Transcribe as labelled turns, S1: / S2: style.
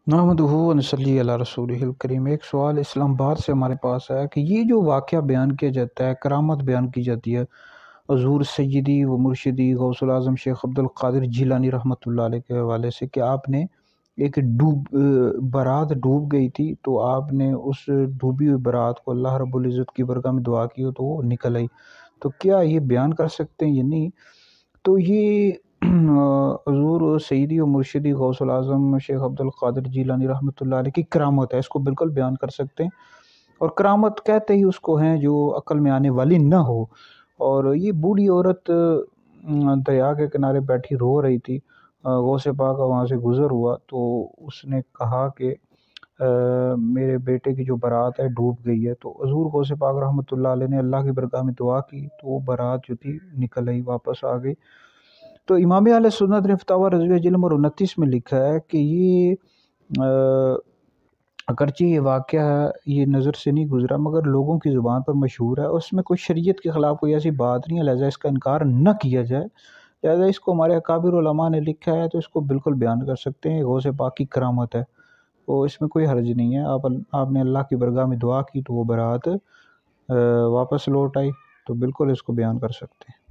S1: نحمدہ و نصلی علی رسولہ الکریم۔ ایک سوال اسلام آباد سے ہمارے پاس ہے کہ یہ جو واقعہ بیان کیا جاتا ہے، کرامت بیان کی جاتی ہے حضور سیدی و مرشدی غوث العظم شیخ عبد القادر جیلانی رحمۃ اللہ علیہ کے حوالے سے، کہ آپ نے ایک برات ڈوب گئی تھی، تو آپ نے اس ڈوبی ہوئی برات کو اللہ رب العزت کی برگاہ میں دعا کی تو وہ نکل آئی، تو کیا یہ بیان کر سکتے ہیں یا نہیں؟ تو یہ حضور سیدی و مرشدی غوث العظم شیخ عبد القادر جیلانی رحمۃ اللہ علیہ کی کرامت ہے، اس کو بالکل بیان کر سکتے ہیں، اور کرامت کہتے ہی اس کو ہیں جو عقل میں آنے والی نہ ہو۔ اور یہ بوڑھی عورت دریا کے کنارے بیٹھی رو رہی تھی، غوث پاک وہاں سے گزر ہوا تو اس نے کہا کہ میرے بیٹے کی جو برات ہے ڈوب گئی ہے، تو حضور غوث پاک رحمۃ اللہ علیہ نے اللہ کی برگاہ میں دعا کی تو وہ برات جو تھی نکل آئی، واپس آ گئی۔ تو امام اہل سنت نے فتاویٰ رضویہ جلد نمبر 29 میں لکھا ہے کہ یہ اگرچہ یہ واقعہ یہ نظر سے نہیں گزرا مگر لوگوں کی زبان پر مشہور ہے، اس میں کوئی شریعت کے خلاف کوئی ایسی بات نہیں ہے، لہذا اس کا انکار نہ کیا جائے، لہذا اس کو ہمارے اکابر علماء نے لکھا ہے تو اس کو بالکل بیان کر سکتے ہیں، غوث پاک کی کرامت ہے، تو اس میں کوئی حرج نہیں ہے۔ آپ نے اللہ کی برگاہ میں دعا کی تو وہ برات واپس لوٹ آئی، تو بالکل اس کو بیان کر سکتے ہیں۔